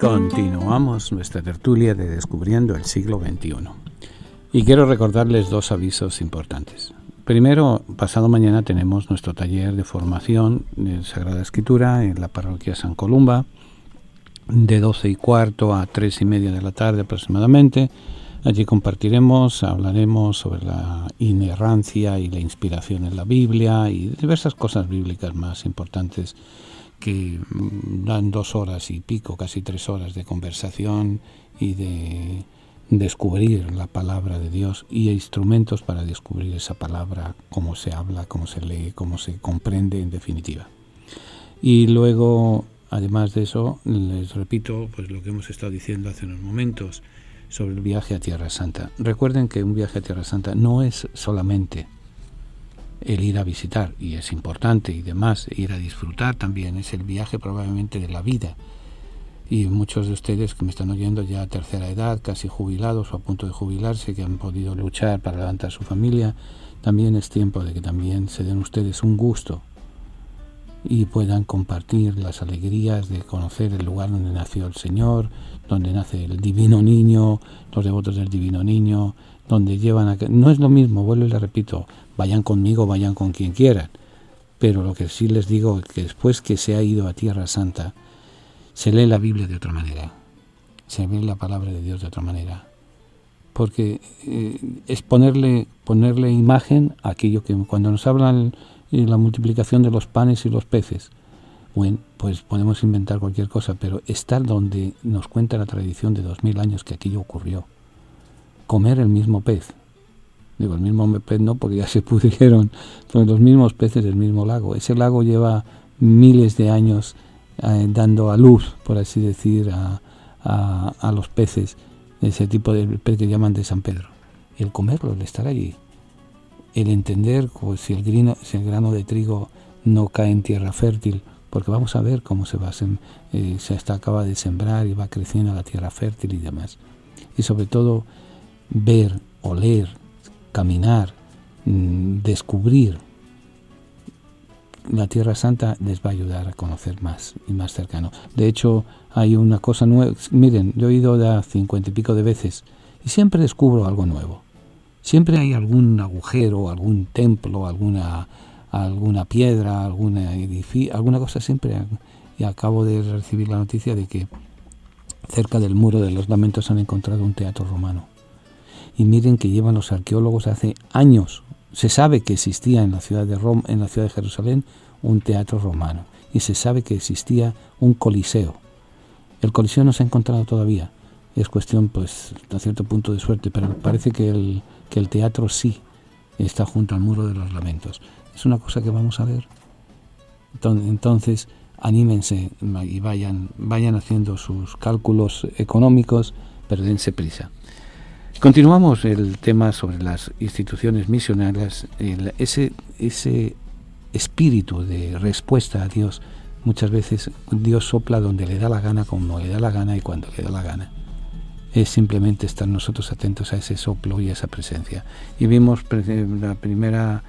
Continuamos nuestra tertulia de Descubriendo el siglo XXI. Y quiero recordarles dos avisos importantes. Primero, pasado mañana tenemos nuestro taller de formación de Sagrada Escritura en la parroquia San Columba, de 12:15 a 3:30 de la tarde aproximadamente. Allí hablaremos sobre la inerrancia y la inspiración en la Biblia y diversas cosas bíblicas más importantes que dan 2 horas y pico, casi 3 horas de conversación y de descubrir la palabra de Dios y instrumentos para descubrir esa palabra, cómo se habla, cómo se lee, cómo se comprende en definitiva. Y luego, además de eso, les repito pues lo que hemos estado diciendo hace unos momentos sobre el viaje a Tierra Santa. Recuerden que un viaje a Tierra Santa no es solamente el ir a visitar, y es importante y demás, ir a disfrutar también, es el viaje probablemente de la vida. Y muchos de ustedes que me están oyendo ya a tercera edad, casi jubilados o a punto de jubilarse, que han podido luchar para levantar su familia, también es tiempo de que también se den ustedes un gusto y puedan compartir las alegrías de conocer el lugar donde nació el Señor, donde nace el Divino Niño, los devotos del Divino Niño, donde llevan a... No es lo mismo, vuelvo y le repito, vayan conmigo, vayan con quien quieran, pero lo que sí les digo es que después que se ha ido a Tierra Santa, se lee la Biblia de otra manera, se ve la palabra de Dios de otra manera, porque es ponerle imagen a aquello que cuando nos hablan la multiplicación de los panes y los peces, bueno, pues podemos inventar cualquier cosa, pero estar donde nos cuenta la tradición de 2000 años que aquello ocurrió, comer el mismo pez, digo el mismo pez no porque ya se pudrieron, son los mismos peces del mismo lago, ese lago lleva miles de años dando a luz, por así decir, a los peces, ese tipo de pez que llaman de San Pedro, el comerlo, el estar allí, el entender pues, si el grano de trigo no cae en tierra fértil, porque vamos a ver cómo se acaba de sembrar y va creciendo la tierra fértil y demás. Y sobre todo ver, oler, caminar, descubrir la Tierra Santa les va a ayudar a conocer más y más cercano. De hecho, hay una cosa nueva. Miren, yo he ido ya 50 y pico de veces y siempre descubro algo nuevo. Siempre hay algún agujero, algún templo, alguna piedra, alguna edificio, alguna cosa siempre. Y acabo de recibir la noticia de que cerca del Muro de los Lamentos han encontrado un teatro romano. Y miren que llevan los arqueólogos hace años. Se sabe que existía en la ciudad de Roma, en la ciudad de Jerusalén, un teatro romano. Y se sabe que existía un coliseo. El coliseo no se ha encontrado todavía. Es cuestión, pues, a cierto punto de suerte, pero parece que el teatro sí está junto al Muro de los Lamentos. Es una cosa que vamos a ver. Entonces, anímense y vayan haciendo sus cálculos económicos, pero dense prisa. Continuamos el tema sobre las instituciones misionarias, ese espíritu de respuesta a Dios. Muchas veces Dios sopla donde le da la gana, como le da la gana y cuando le da la gana. Es simplemente estar nosotros atentos a ese soplo y a esa presencia. Y vimos la primera,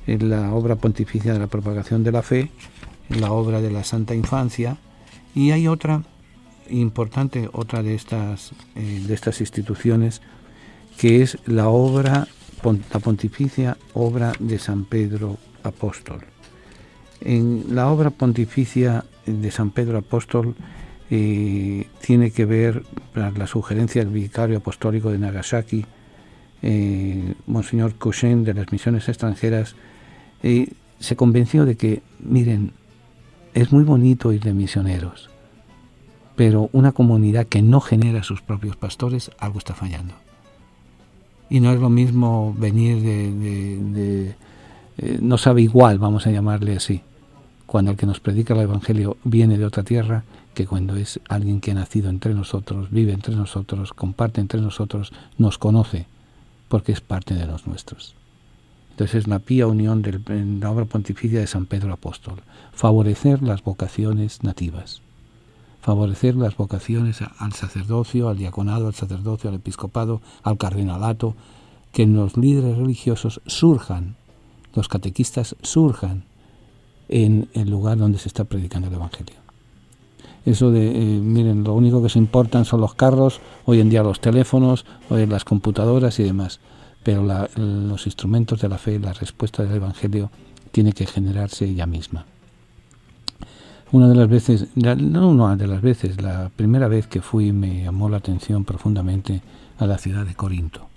en la obra pontificia de la propagación de la fe, la obra de la Santa Infancia, y hay otra importante, otra de estas instituciones, que es la pontificia obra de San Pedro Apóstol. En la obra pontificia de San Pedro Apóstol tiene que ver la sugerencia del vicario apostólico de Nagasaki, Monseñor Cochin, de las misiones extranjeras, se convenció de que, miren, es muy bonito ir de misioneros, pero una comunidad que no genera sus propios pastores, algo está fallando. Y no es lo mismo venir no sabe igual, vamos a llamarle así, cuando el que nos predica el Evangelio viene de otra tierra, que cuando es alguien que ha nacido entre nosotros, vive entre nosotros, comparte entre nosotros, nos conoce, porque es parte de los nuestros. Entonces es la pía unión en la obra pontificia de San Pedro Apóstol, favorecer las vocaciones nativas, favorecer las vocaciones al sacerdocio, al diaconado, al sacerdocio, al episcopado, al cardenalato, que en los líderes religiosos surjan, los catequistas surjan en el lugar donde se está predicando el Evangelio. Eso de, miren, lo único que se importan son los carros, hoy en día los teléfonos, hoy las computadoras y demás. Pero los instrumentos de la fe, la respuesta del Evangelio, tiene que generarse ella misma. Una de las veces, la primera vez que fui me llamó la atención profundamente a la ciudad de Corinto.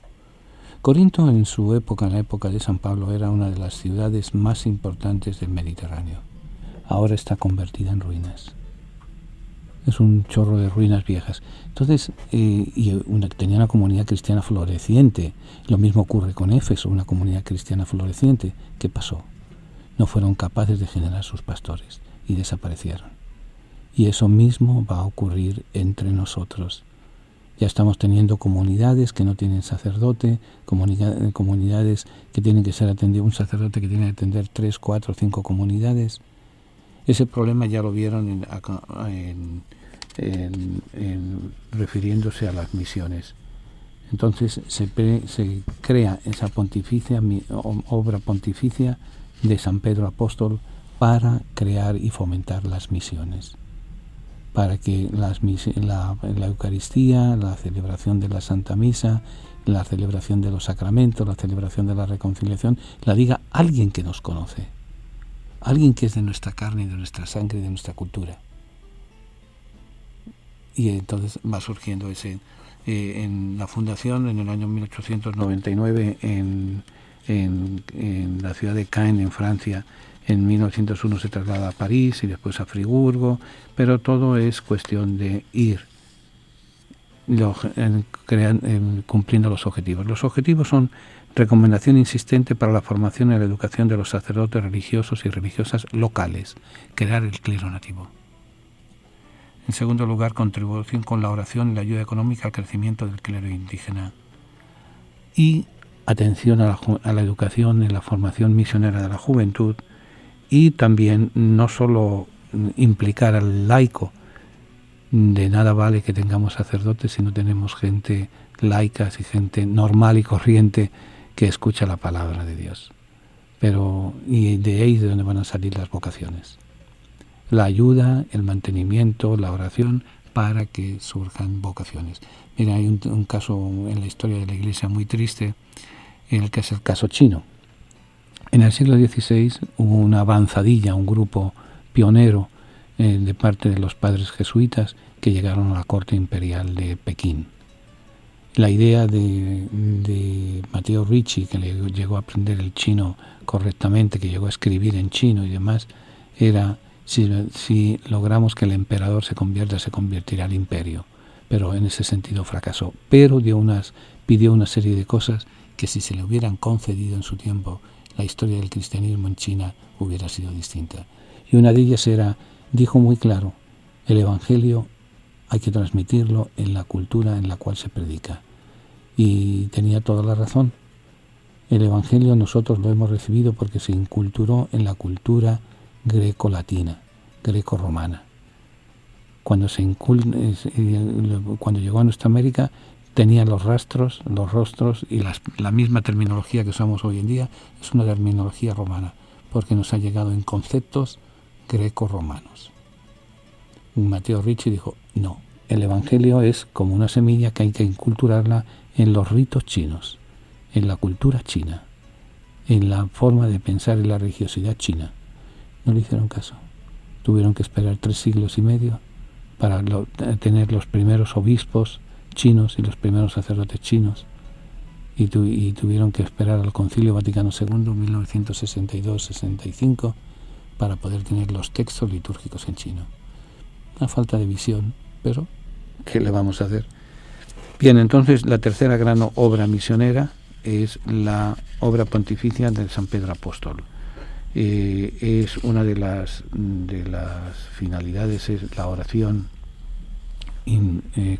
Corinto en su época, en la época de San Pablo, era una de las ciudades más importantes del Mediterráneo. Ahora está convertida en ruinas. Es un chorro de ruinas viejas. Entonces, tenía una comunidad cristiana floreciente. Lo mismo ocurre con Éfeso, una comunidad cristiana floreciente. ¿Qué pasó? No fueron capaces de generar sus pastores y desaparecieron. Y eso mismo va a ocurrir entre nosotros. Ya estamos teniendo comunidades que no tienen sacerdote, comunidades que tienen que ser atendidas, un sacerdote que tiene que atender 3, 4, 5 comunidades. Ese problema ya lo vieron refiriéndose a las misiones. Entonces se crea esa obra pontificia de San Pedro Apóstol para crear y fomentar las misiones, para que la Eucaristía, la celebración de la Santa Misa, la celebración de los sacramentos, la celebración de la reconciliación, la diga alguien que nos conoce, alguien que es de nuestra carne, de nuestra sangre, de nuestra cultura. Y entonces va surgiendo ese... en la fundación, en el año 1899, en la ciudad de Caen, en Francia. En 1901 se traslada a París y después a Friburgo, pero todo es cuestión de ir cumpliendo los objetivos. Los objetivos son recomendación insistente para la formación y la educación de los sacerdotes religiosos y religiosas locales, crear el clero nativo. En segundo lugar, contribución con la oración y la ayuda económica al crecimiento del clero indígena. Y atención a la educación y la formación misionera de la juventud, y también no solo implicar al laico. De nada vale que tengamos sacerdotes si no tenemos gente laica, y gente normal y corriente que escucha la palabra de Dios. Y de ahí es de donde van a salir las vocaciones. La ayuda, el mantenimiento, la oración para que surjan vocaciones. Mira, hay un caso en la historia de la Iglesia muy triste, en el que es el caso chino. En el siglo XVI hubo una avanzadilla, un grupo pionero de parte de los padres jesuitas que llegaron a la corte imperial de Pekín. La idea de Matteo Ricci, que le llegó a aprender el chino correctamente, que llegó a escribir en chino y demás, era si logramos que el emperador se convertirá el imperio. Pero en ese sentido fracasó. Pero pidió una serie de cosas que si se le hubieran concedido en su tiempo, la historia del cristianismo en China hubiera sido distinta. Y una de ellas dijo muy claro, el Evangelio hay que transmitirlo en la cultura en la cual se predica. Y tenía toda la razón. El Evangelio nosotros lo hemos recibido porque se inculturó en la cultura greco-latina, greco-romana. Cuando llegó a nuestra América, tenía los rostros y la misma terminología que usamos hoy en día, es una terminología romana, porque nos ha llegado en conceptos greco-romanos. Matteo Ricci dijo, no, el Evangelio es como una semilla que hay que inculturarla en los ritos chinos, en la cultura china, en la forma de pensar y la religiosidad china. No le hicieron caso. Tuvieron que esperar 3 siglos y medio para tener los primeros obispos chinos y los primeros sacerdotes chinos, y tuvieron que esperar al Concilio Vaticano II, 1962-65, para poder tener los textos litúrgicos en chino. Una falta de visión, pero ¿qué le vamos a hacer? Bien, entonces la tercera gran obra misionera es la obra pontificia de San Pedro Apóstol. Es una de las finalidades, es la oración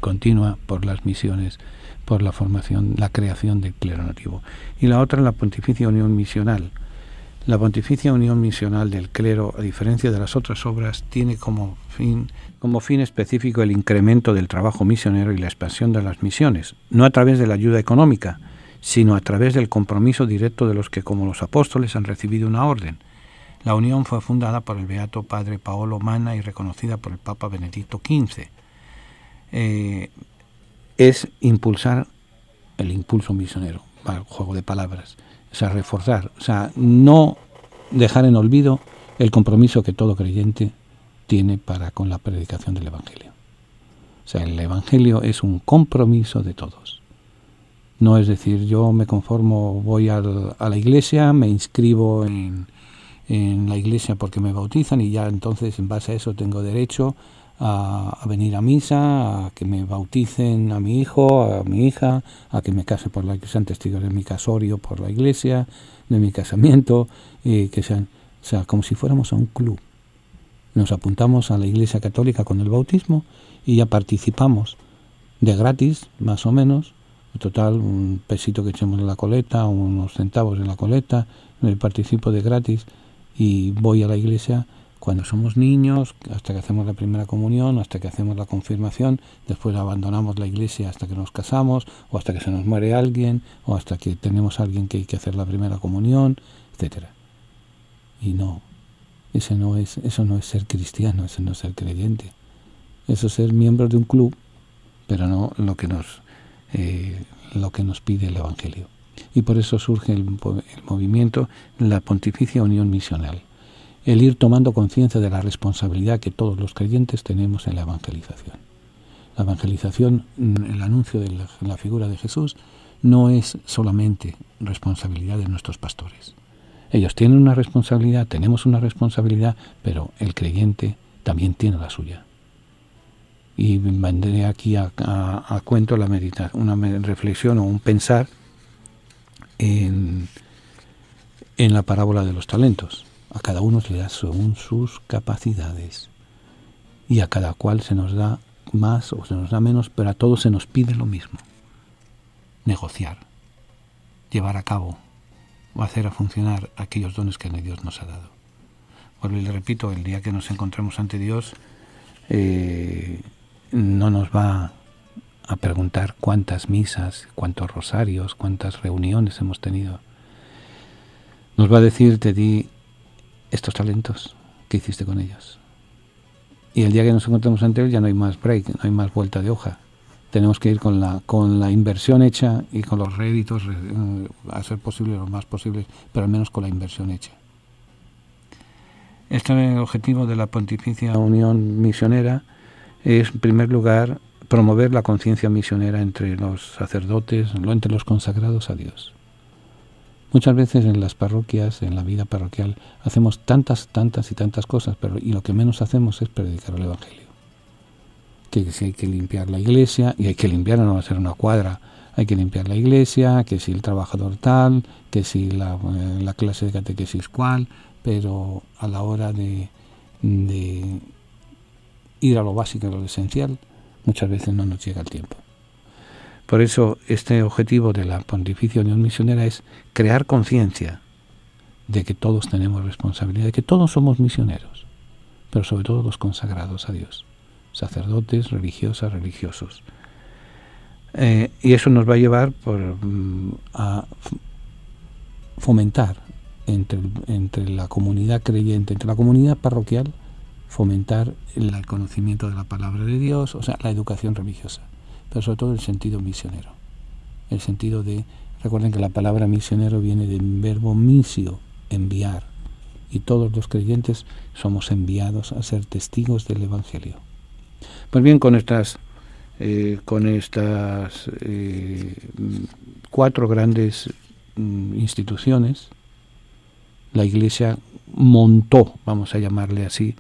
continua por las misiones, por la formación, la creación del clero nativo. Y la otra, la Pontificia Unión Misional. La Pontificia Unión Misional del clero, a diferencia de las otras obras, tiene como fin específico el incremento del trabajo misionero y la expansión de las misiones, no a través de la ayuda económica, sino a través del compromiso directo de los que, como los apóstoles, han recibido una orden. La unión fue fundada por el beato padre Paolo Manna y reconocida por el Papa Benedicto XV. Es impulsar el impulso misionero, para el juego de palabras, o sea, reforzar, o sea, no dejar en olvido el compromiso que todo creyente tiene para con la predicación del Evangelio. O sea, el Evangelio es un compromiso de todos. No es decir, yo me conformo, voy a la iglesia, me inscribo en la iglesia porque me bautizan y ya entonces en base a eso tengo derecho a venir a misa, a que me bauticen a mi hijo, a mi hija, a que me case por la iglesia, sean testigos de mi casorio por la iglesia, de mi casamiento, que sean, o sea, como si fuéramos a un club. Nos apuntamos a la iglesia católica con el bautismo y ya participamos de gratis, más o menos, en total un pesito que echemos en la coleta, unos centavos en la coleta, me participo de gratis y voy a la iglesia cuando somos niños, hasta que hacemos la primera comunión, hasta que hacemos la confirmación, después abandonamos la iglesia hasta que nos casamos, o hasta que se nos muere alguien, o hasta que tenemos a alguien que hay que hacer la primera comunión, etcétera. Y no, eso no es ser cristiano, eso no es ser creyente. Eso es ser miembros de un club, pero no lo que nos pide el Evangelio. Y por eso surge el movimiento, la Pontificia Unión Misional. El ir tomando conciencia de la responsabilidad que todos los creyentes tenemos en la evangelización. La evangelización, el anuncio de la figura de Jesús, no es solamente responsabilidad de nuestros pastores. Ellos tienen una responsabilidad, tenemos una responsabilidad, pero el creyente también tiene la suya. Y vendré aquí a cuento la una reflexión o un pensar en la parábola de los talentos. A cada uno se le da según sus capacidades y a cada cual se nos da más o se nos da menos, pero a todos se nos pide lo mismo: negociar, llevar a cabo o hacer a funcionar aquellos dones que Dios nos ha dado. Vuelvo y le repito, el día que nos encontremos ante Dios no nos va a preguntar cuántas misas, cuántos rosarios, cuántas reuniones hemos tenido. Nos va a decir: te di estos talentos, ¿qué hiciste con ellos? Y el día que nos encontremos ante Él ya no hay más break, no hay más vuelta de hoja. Tenemos que ir con la inversión hecha y con los réditos a ser posible, lo más posible, pero al menos con la inversión hecha. Este es el objetivo de la Pontificia Unión Misionera, es en primer lugar promover la conciencia misionera entre los sacerdotes, entre los consagrados a Dios. Muchas veces en las parroquias, en la vida parroquial, hacemos tantas y tantas cosas, y lo que menos hacemos es predicar el Evangelio. Que si hay que limpiar la iglesia, y hay que limpiarla, no va a ser una cuadra, hay que limpiar la iglesia, que si el trabajador tal, que si la clase de catequesis cual, pero a la hora de ir a lo básico, a lo esencial, muchas veces no nos llega el tiempo. Por eso este objetivo de la Pontificia Unión Misionera es crear conciencia de que todos tenemos responsabilidad, de que todos somos misioneros, pero sobre todo los consagrados a Dios, sacerdotes, religiosas, religiosos. Y eso nos va a llevar a fomentar entre la comunidad creyente, entre la comunidad parroquial, fomentar el conocimiento de la palabra de Dios, o sea, la educación religiosa, pero sobre todo el sentido misionero. El sentido de, recuerden que la palabra misionero viene del verbo misio, enviar, y todos los creyentes somos enviados a ser testigos del Evangelio. Pues bien, con estas 4 grandes instituciones, la Iglesia montó, vamos a llamarle así,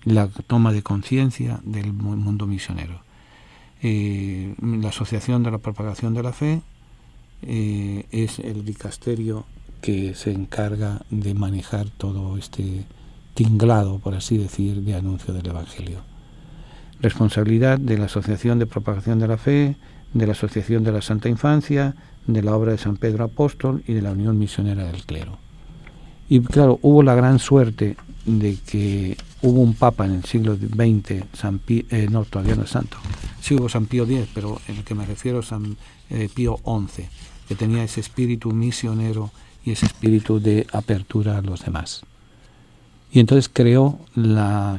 la toma de conciencia del mundo misionero. La Asociación de la Propagación de la Fe es el dicasterio que se encarga de manejar todo este tinglado, por así decir, de anuncio del Evangelio. Responsabilidad de la Asociación de Propagación de la Fe, de la Asociación de la Santa Infancia, de la Obra de San Pedro Apóstol y de la Unión Misionera del Clero. Y claro, hubo la gran suerte de que hubo un papa en el siglo XX, no, todavía no es santo, sí hubo San Pío X, pero en el que me refiero San Pío XI, que tenía ese espíritu misionero y ese espíritu de apertura a los demás. y entonces creó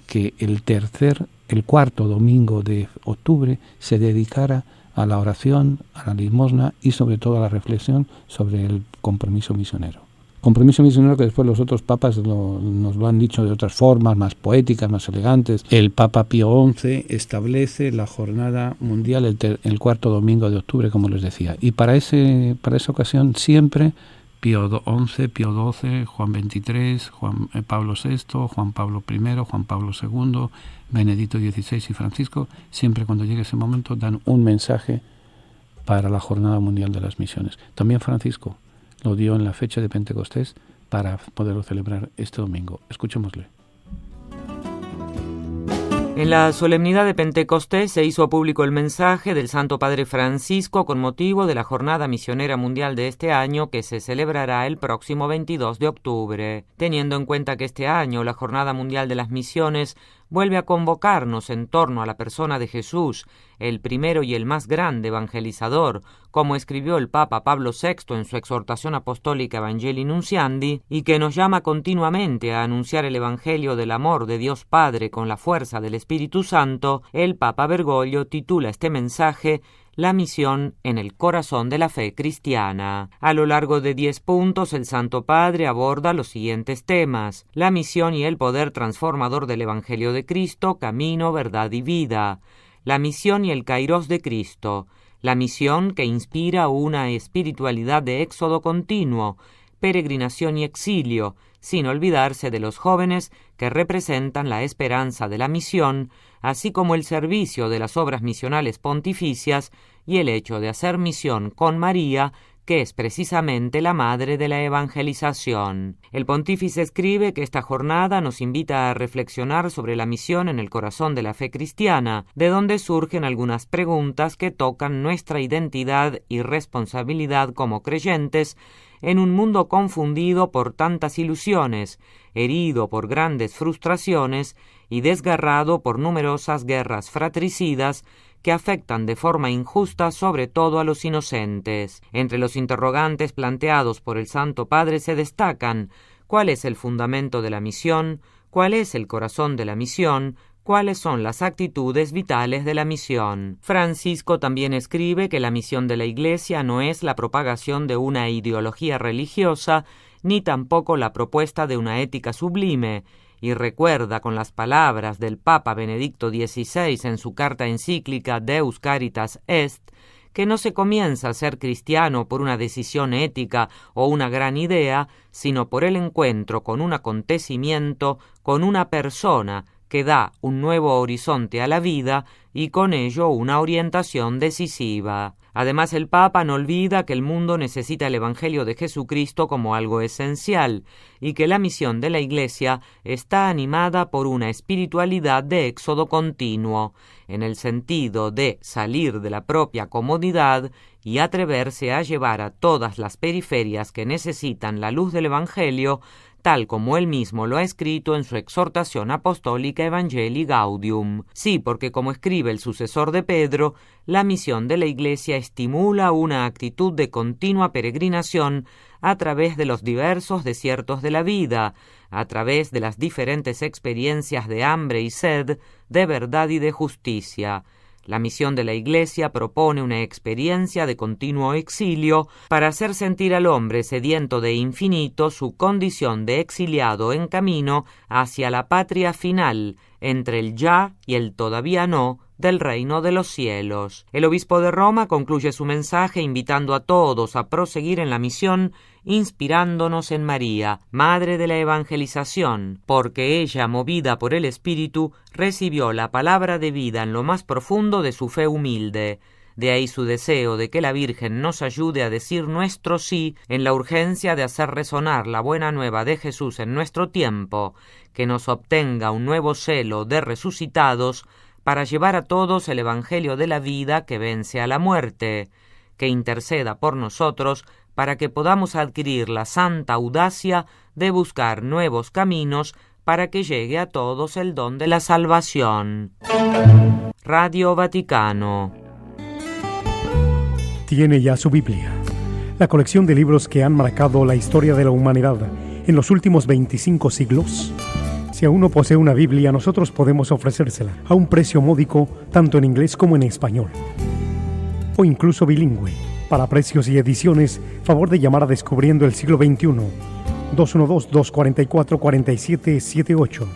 que el cuarto domingo de octubre se dedicara a la oración, a la limosna y sobre todo a la reflexión sobre el compromiso misionero. Compromiso misionero que después los otros papas nos lo han dicho de otras formas, más poéticas, más elegantes. El Papa Pío XI establece la jornada mundial el cuarto domingo de octubre, como les decía. Y para esa ocasión siempre Pío XI, Pío XII, Juan XXIII, Pablo VI, Juan Pablo I, Juan Pablo II, Benedicto XVI y Francisco, siempre cuando llegue ese momento dan un mensaje para la Jornada Mundial de las Misiones. También Francisco lo dio en la fecha de Pentecostés para poderlo celebrar este domingo. Escuchémosle. En la solemnidad de Pentecostés se hizo público el mensaje del Santo Padre Francisco con motivo de la Jornada Misionera Mundial de este año, que se celebrará el próximo 22 de octubre. Teniendo en cuenta que este año la Jornada Mundial de las Misiones vuelve a convocarnos en torno a la persona de Jesús, el primero y el más grande evangelizador, como escribió el Papa Pablo VI en su exhortación apostólica Evangelii Nunciandi, y que nos llama continuamente a anunciar el Evangelio del amor de Dios Padre con la fuerza del Espíritu Santo, el Papa Bergoglio titula este mensaje La misión en el corazón de la fe cristiana. A lo largo de 10 puntos, el Santo Padre aborda los siguientes temas: la misión y el poder transformador del Evangelio de Cristo, camino, verdad y vida; la misión y el kairos de Cristo; la misión que inspira una espiritualidad de éxodo continuo, peregrinación y exilio, sin olvidarse de los jóvenes que representan la esperanza de la misión, así como el servicio de las obras misionales pontificias y el hecho de hacer misión con María, que es precisamente la madre de la evangelización. El pontífice escribe que esta jornada nos invita a reflexionar sobre la misión en el corazón de la fe cristiana, de donde surgen algunas preguntas que tocan nuestra identidad y responsabilidad como creyentes en un mundo confundido por tantas ilusiones, herido por grandes frustraciones y desgarrado por numerosas guerras fratricidas que afectan de forma injusta sobre todo a los inocentes. Entre los interrogantes planteados por el Santo Padre se destacan: ¿cuál es el fundamento de la misión? ¿Cuál es el corazón de la misión? ¿Cuáles son las actitudes vitales de la misión? Francisco también escribe que la misión de la Iglesia no es la propagación de una ideología religiosa, ni tampoco la propuesta de una ética sublime, y recuerda con las palabras del Papa Benedicto XVI en su carta encíclica Deus Caritas Est, que no se comienza a ser cristiano por una decisión ética o una gran idea, sino por el encuentro con un acontecimiento, con una persona que da un nuevo horizonte a la vida y con ello una orientación decisiva. Además, el Papa no olvida que el mundo necesita el Evangelio de Jesucristo como algo esencial y que la misión de la Iglesia está animada por una espiritualidad de éxodo continuo, en el sentido de salir de la propia comodidad y atreverse a llevar a todas las periferias que necesitan la luz del Evangelio, tal como él mismo lo ha escrito en su exhortación apostólica Evangelii Gaudium. Sí, porque como escribe el sucesor de Pedro, la misión de la Iglesia estimula una actitud de continua peregrinación a través de los diversos desiertos de la vida, a través de las diferentes experiencias de hambre y sed, de verdad y de justicia. La misión de la Iglesia propone una experiencia de continuo exilio para hacer sentir al hombre sediento de infinito su condición de exiliado en camino hacia la patria final, entre el ya y el todavía no del reino de los cielos. El obispo de Roma concluye su mensaje invitando a todos a proseguir en la misión, inspirándonos en María, Madre de la Evangelización, porque ella, movida por el Espíritu, recibió la palabra de vida en lo más profundo de su fe humilde. De ahí su deseo de que la Virgen nos ayude a decir nuestro sí en la urgencia de hacer resonar la buena nueva de Jesús en nuestro tiempo, que nos obtenga un nuevo celo de resucitados para llevar a todos el Evangelio de la vida que vence a la muerte, que interceda por nosotros para que podamos adquirir la santa audacia de buscar nuevos caminos para que llegue a todos el don de la salvación. Radio Vaticano. Tiene ya su Biblia, la colección de libros que han marcado la historia de la humanidad en los últimos 25 siglos. Si aún no posee una Biblia, nosotros podemos ofrecérsela a un precio módico, tanto en inglés como en español, o incluso bilingüe. Para precios y ediciones, favor de llamar a Descubriendo el Siglo XXI, 212-244-4778,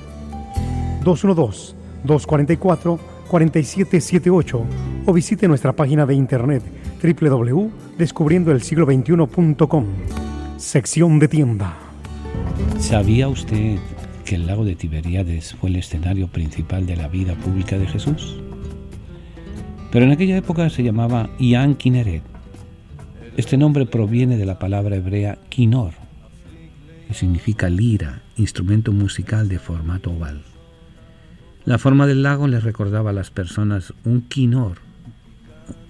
212-244-4778, o visite nuestra página de internet www.descubriendoelsiglo21.com, sección de tienda. ¿Sabía usted que el lago de Tiberíades fue el escenario principal de la vida pública de Jesús? Pero en aquella época se llamaba Ian Kinneret. Este nombre proviene de la palabra hebrea kinor, que significa lira, instrumento musical de formato oval. La forma del lago les recordaba a las personas un kinor,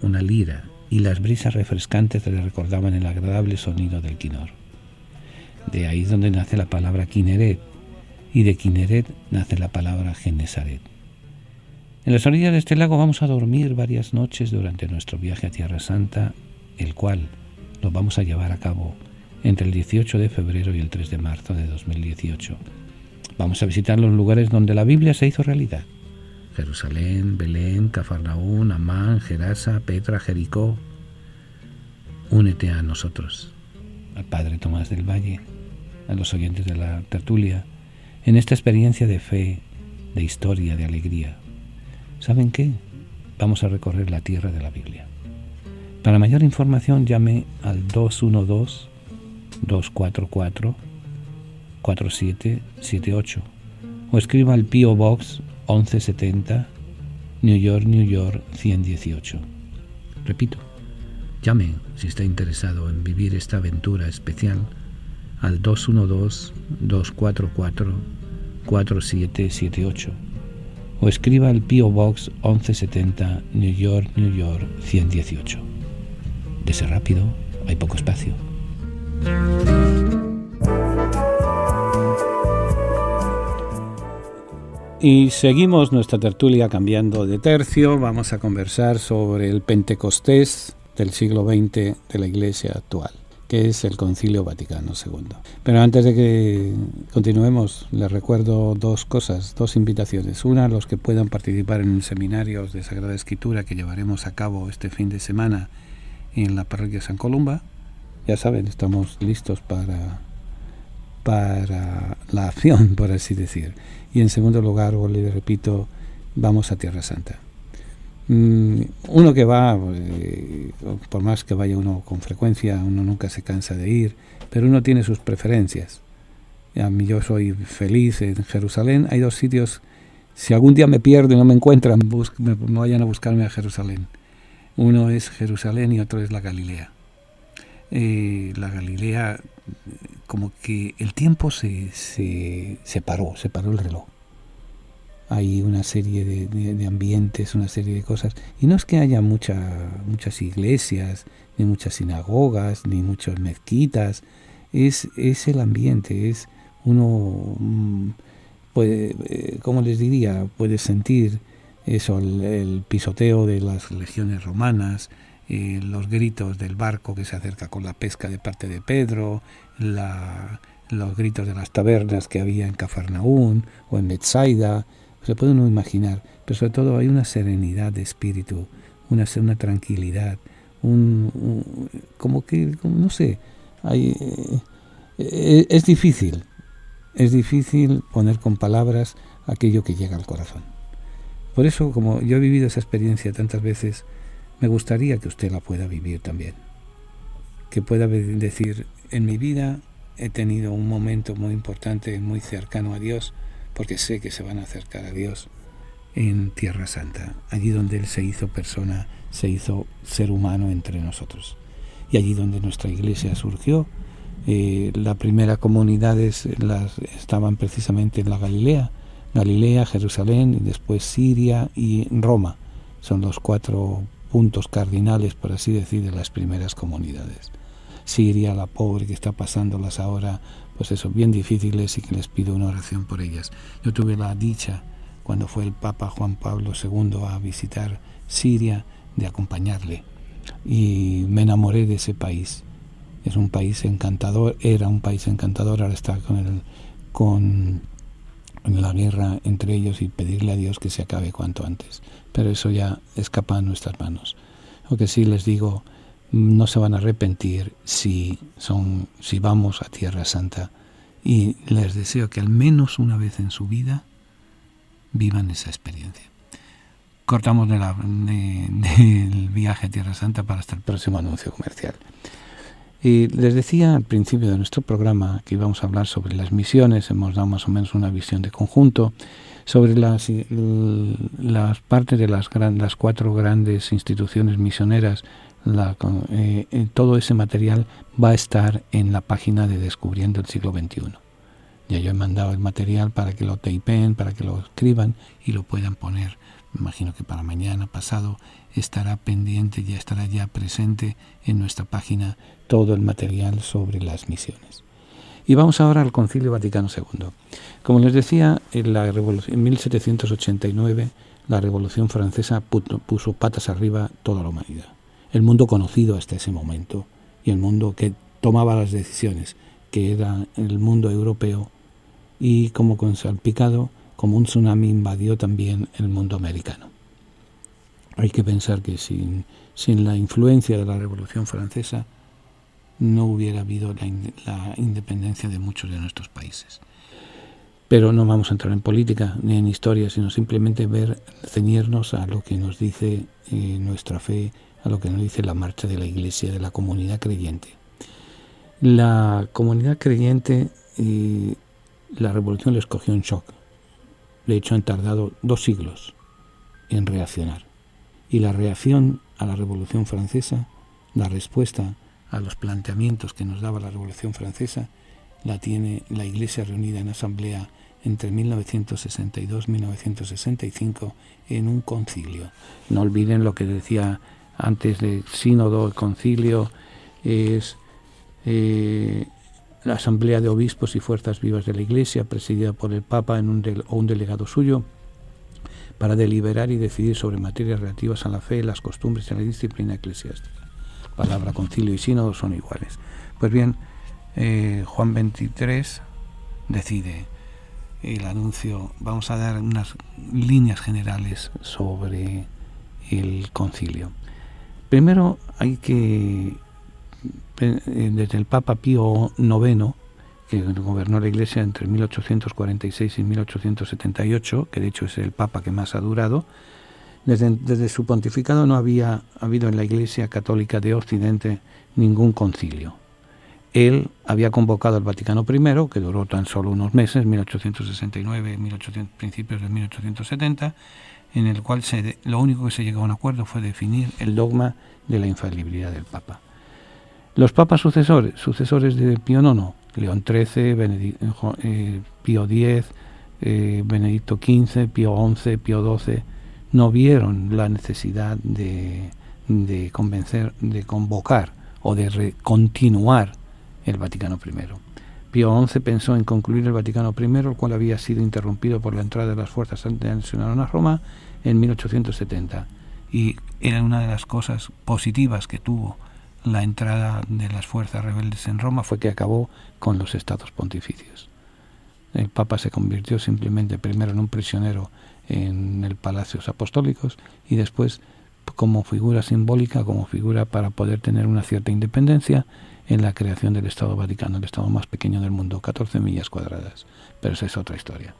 una lira, y las brisas refrescantes les recordaban el agradable sonido del kinor. De ahí es donde nace la palabra Kinneret, y de Kinneret nace la palabra Genesaret. En las orillas de este lago vamos a dormir varias noches durante nuestro viaje a Tierra Santa, el cual lo vamos a llevar a cabo entre el 18 de febrero y el 3 de marzo de 2018. Vamos a visitar los lugares donde la Biblia se hizo realidad: Jerusalén, Belén, Cafarnaún, Amán, Gerasa, Petra, Jericó. Únete a nosotros, al Padre Tomás del Valle, a los oyentes de la tertulia, en esta experiencia de fe, de historia, de alegría. ¿Saben qué? Vamos a recorrer la tierra de la Biblia. Para mayor información llame al 212-244-4778 o escriba al P.O. Box 1170, New York, New York 118. Repito, llame si está interesado en vivir esta aventura especial al 212-244-4778 o escriba al P.O. Box 1170, New York, New York 118. Dese rápido, hay poco espacio. Y seguimos nuestra tertulia cambiando de tercio. Vamos a conversar sobre el Pentecostés del siglo XX de la Iglesia actual, que es el Concilio Vaticano II. Pero antes de que continuemos, les recuerdo dos cosas, dos invitaciones. Una, los que puedan participar en seminarios de Sagrada Escritura que llevaremos a cabo este fin de semana en la parroquia San Columba. Ya saben, estamos listos para la acción, por así decir. Y en segundo lugar, les repito, vamos a Tierra Santa. Uno que va, por más que vaya uno con frecuencia, uno nunca se cansa de ir, pero uno tiene sus preferencias. A mí, yo soy feliz en Jerusalén. Hay dos sitios, si algún día me pierdo y no me encuentran, me vayan a buscarme a Jerusalén. Uno es Jerusalén y otro es la Galilea. La Galilea, como que el tiempo se paró el reloj. Hay una serie de ambientes, una serie de cosas, y no es que haya muchas iglesias, ni muchas sinagogas, ni muchas mezquitas. Es el ambiente, es uno puede, ¿cómo les diría? Puede sentir eso, el pisoteo de las legiones romanas, los gritos del barco que se acerca con la pesca de parte de Pedro, los gritos de las tabernas que había en Cafarnaún o en Betsaida. Se puede uno imaginar, pero sobre todo hay una serenidad de espíritu, una tranquilidad, como que, no sé, es difícil poner con palabras aquello que llega al corazón. Por eso, como yo he vivido esa experiencia tantas veces, me gustaría que usted la pueda vivir también. Que pueda decir, en mi vida he tenido un momento muy importante, muy cercano a Dios, porque sé que se van a acercar a Dios en Tierra Santa, allí donde Él se hizo persona, se hizo ser humano entre nosotros. Y allí donde nuestra iglesia surgió, las primeras comunidades estaban precisamente en la Galilea, Jerusalén, y después Siria y Roma. Son los 4 puntos cardinales, por así decir, de las primeras comunidades. Siria, la pobre, que está pasándolas ahora, pues eso, bien difíciles, y que les pido una oración por ellas. Yo tuve la dicha, cuando fue el Papa Juan Pablo II a visitar Siria, de acompañarle, y me enamoré de ese país. Es un país encantador, era un país encantador, ahora está con en la guerra entre ellos y pedirle a Dios que se acabe cuanto antes. Pero eso ya escapa a nuestras manos. Lo que sí les digo, no se van a arrepentir si vamos a Tierra Santa, y les deseo que al menos una vez en su vida vivan esa experiencia. Cortamos del viaje a Tierra Santa para hasta el próximo anuncio comercial. Y les decía al principio de nuestro programa que íbamos a hablar sobre las misiones. Hemos dado más o menos una visión de conjunto sobre las partes de las 4 grandes instituciones misioneras. Todo ese material va a estar en la página de Descubriendo el Siglo XXI. Ya yo he mandado el material para que lo tapen, para que lo escriban y lo puedan poner. Me imagino que para mañana, pasado, estará pendiente, ya estará ya presente en nuestra página todo el material sobre las misiones. Y vamos ahora al Concilio Vaticano II. Como les decía, en 1789 la Revolución Francesa puso patas arriba toda la humanidad. El mundo conocido hasta ese momento y el mundo que tomaba las decisiones, que era el mundo europeo, y como con salpicado, como un tsunami, invadió también el mundo americano. Hay que pensar que sin la influencia de la Revolución Francesa no hubiera habido la independencia de muchos de nuestros países. Pero no vamos a entrar en política ni en historia, sino simplemente ceñirnos a lo que nos dice nuestra fe, a lo que nos dice la marcha de la Iglesia, de la comunidad creyente. La comunidad creyente, la Revolución les cogió en shock. De hecho, han tardado 2 siglos en reaccionar. Y la reacción a la Revolución Francesa, la respuesta a los planteamientos que nos daba la Revolución Francesa, la tiene la Iglesia reunida en asamblea entre 1962 y 1965 en un concilio. No olviden lo que decía antes de sínodo. El concilio es la asamblea de obispos y fuerzas vivas de la Iglesia, presidida por el Papa o un delegado suyo, para deliberar y decidir sobre materias relativas a la fe, las costumbres y la disciplina eclesiástica. Palabra concilio y sínodo son iguales. Pues bien, Juan XXIII decide el anuncio. Vamos a dar unas líneas generales sobre el concilio. Primero hay que, desde el Papa Pío IX, que gobernó la Iglesia entre 1846 y 1878, que de hecho es el Papa que más ha durado, desde su pontificado no había habido en la Iglesia Católica de Occidente ningún concilio. Él había convocado al Vaticano I, que duró tan solo unos meses, 1869, principios de 1870, en el cual lo único que se llegó a un acuerdo fue definir el dogma de la infalibilidad del Papa. Los papas sucesores de Pío IX, León XIII, Pío X, Benedicto XV, Pío XI, Pío XII, no vieron la necesidad de convocar o de continuar el Vaticano I. Pío XI pensó en concluir el Vaticano I, el cual había sido interrumpido por la entrada de las fuerzas internacionales a Roma en 1870. Y era una de las cosas positivas que tuvo la entrada de las fuerzas rebeldes en Roma, fue que acabó con los estados pontificios. El Papa se convirtió simplemente primero en un prisionero en el Palacios Apostólicos y después como figura simbólica, como figura para poder tener una cierta independencia en la creación del Estado Vaticano, el Estado más pequeño del mundo, 14 millas cuadradas. Pero esa es otra historia.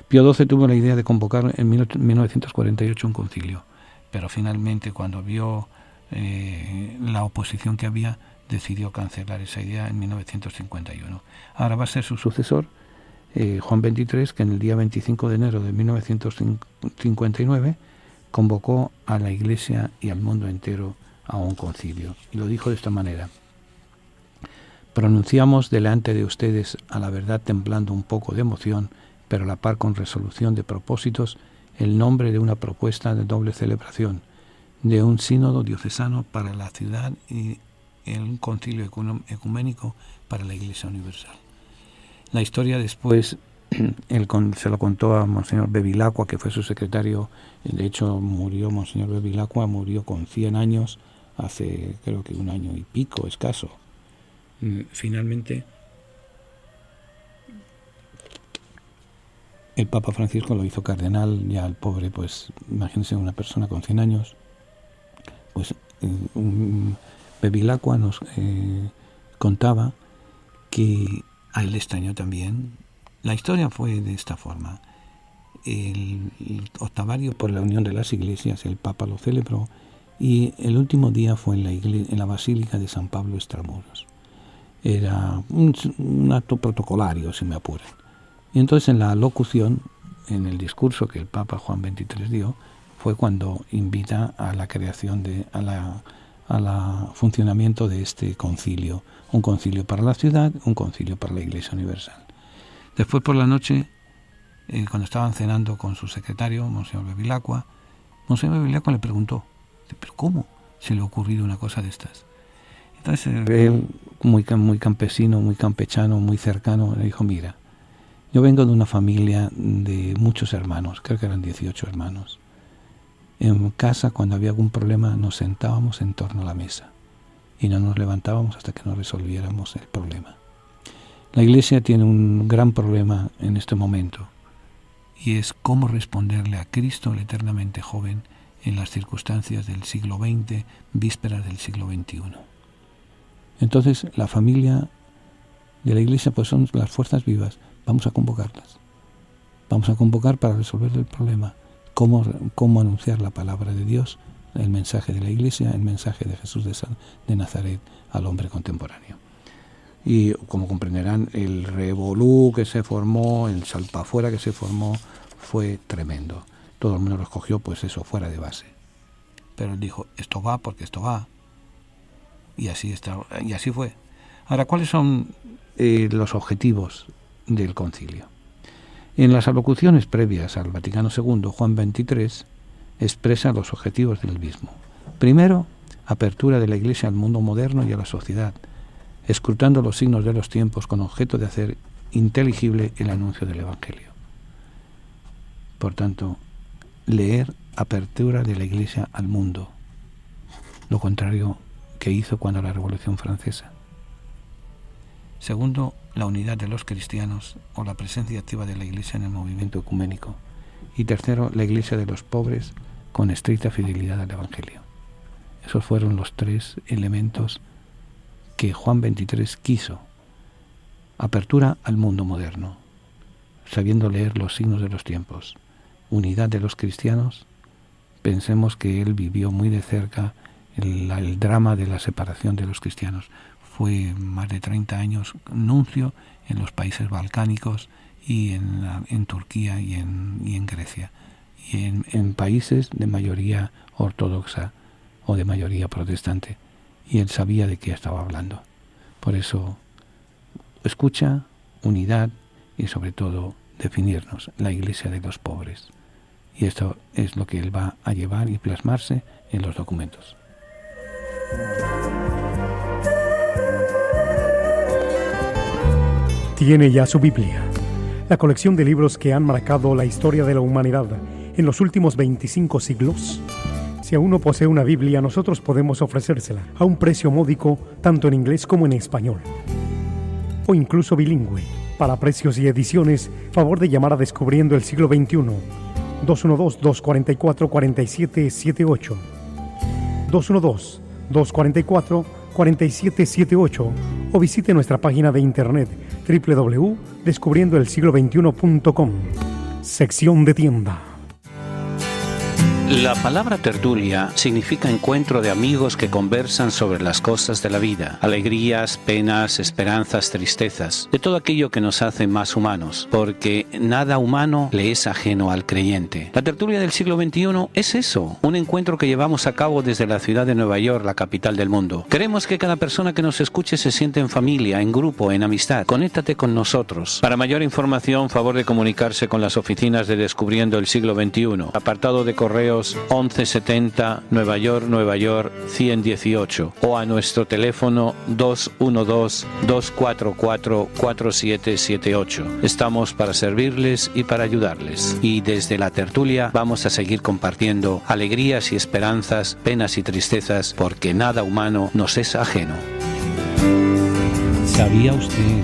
Pío XII tuvo la idea de convocar en 1948 un concilio, pero finalmente cuando vio la oposición que había, decidió cancelar esa idea en 1951. Ahora va a ser su sucesor, Juan XXIII, que en el día 25 de enero de 1959 convocó a la Iglesia y al mundo entero a un concilio. Y lo dijo de esta manera: pronunciamos delante de ustedes a la verdad temblando un poco de emoción, pero a la par con resolución de propósitos, el nombre de una propuesta de doble celebración, de un sínodo diocesano para la ciudad y un concilio ecuménico para la Iglesia Universal. La historia después se lo contó a Monseñor Bevilacqua, que fue su secretario. De hecho, Monseñor Bevilacqua murió con 100 años, hace creo que 1 año y pico, escaso. Finalmente, el Papa Francisco lo hizo cardenal, ya el pobre, pues imagínense una persona con 100 años, pues Bevilacqua nos contaba que a él le extrañó también. La historia fue de esta forma. El octavario por la unión de las iglesias, el Papa lo celebró, y el último día fue en la Basílica de San Pablo Extramuros. Era un acto protocolario, si me apuran. Y entonces en la locución, en el discurso que el Papa Juan XXIII dio, fue cuando invita a la creación al funcionamiento de este concilio. Un concilio para la ciudad, un concilio para la Iglesia Universal. Después por la noche, cuando estaban cenando con su secretario, Monseñor Bevilacqua le preguntó, ¿pero cómo se le ha ocurrido una cosa de estas? Entonces él, muy campesino, muy campechano, muy cercano, le dijo, mira, yo vengo de una familia de muchos hermanos, creo que eran 18 hermanos. En casa, cuando había algún problema, nos sentábamos en torno a la mesa y no nos levantábamos hasta que no resolviéramos el problema. La Iglesia tiene un gran problema en este momento, y es cómo responderle a Cristo, el eternamente joven, en las circunstancias del siglo XX, vísperas del siglo XXI. Entonces, la familia de la Iglesia pues son las fuerzas vivas. Vamos a convocarlas. Vamos a convocar para resolver el problema. Cómo anunciar la palabra de Dios, el mensaje de la Iglesia, el mensaje de Jesús de Nazaret al hombre contemporáneo. Y como comprenderán, el revolú que se formó, el salpafuera que se formó, fue tremendo. Todo el mundo lo escogió, pues eso, fuera de base. Pero él dijo, esto va porque esto va. Y así fue. Ahora, ¿cuáles son los objetivos del concilio? En las alocuciones previas al Vaticano II, Juan XXIII expresa los objetivos del mismo. Primero, apertura de la Iglesia al mundo moderno y a la sociedad, escrutando los signos de los tiempos con objeto de hacer inteligible el anuncio del Evangelio. Por tanto, leer apertura de la Iglesia al mundo, lo contrario que hizo cuando la Revolución Francesa. Segundo, la unidad de los cristianos o la presencia activa de la Iglesia en el movimiento ecuménico. Y tercero, la Iglesia de los pobres con estricta fidelidad al Evangelio. Esos fueron los tres elementos que Juan XXIII quiso. Apertura al mundo moderno, sabiendo leer los signos de los tiempos. Unidad de los cristianos. Pensemos que él vivió muy de cerca el drama de la separación de los cristianos. Fue más de 30 años nuncio en los países balcánicos y en Turquía y en Grecia. Y en países de mayoría ortodoxa o de mayoría protestante. Y él sabía de qué estaba hablando. Por eso, escucha, unidad y sobre todo definirnos, la Iglesia de los pobres. Y esto es lo que él va a llevar y plasmarse en los documentos. Tiene ya su Biblia, la colección de libros que han marcado la historia de la humanidad en los últimos 25 siglos. Si aún no posee una Biblia, nosotros podemos ofrecérsela a un precio módico, tanto en inglés como en español, o incluso bilingüe. Para precios y ediciones, favor de llamar a Descubriendo el Siglo XXI, 212-244-4778, 212-244-4778, o visite nuestra página de internet www.descubriendoelsiglo21.com, sección de tienda. La palabra tertulia significa encuentro de amigos que conversan sobre las cosas de la vida, alegrías, penas, esperanzas, tristezas, de todo aquello que nos hace más humanos, porque nada humano le es ajeno al creyente. La tertulia del siglo XXI es eso, un encuentro que llevamos a cabo desde la ciudad de Nueva York, la capital del mundo. Queremos que cada persona que nos escuche se sienta en familia, en grupo, en amistad. Conéctate con nosotros. Para mayor información, favor de comunicarse con las oficinas de Descubriendo el Siglo XXI. Apartado de correo 1170 Nueva York 118 o a nuestro teléfono 212-244-4778. Estamos para servirles y para ayudarles. Y desde la tertulia vamos a seguir compartiendo alegrías y esperanzas, penas y tristezas, porque nada humano nos es ajeno. ¿Sabía usted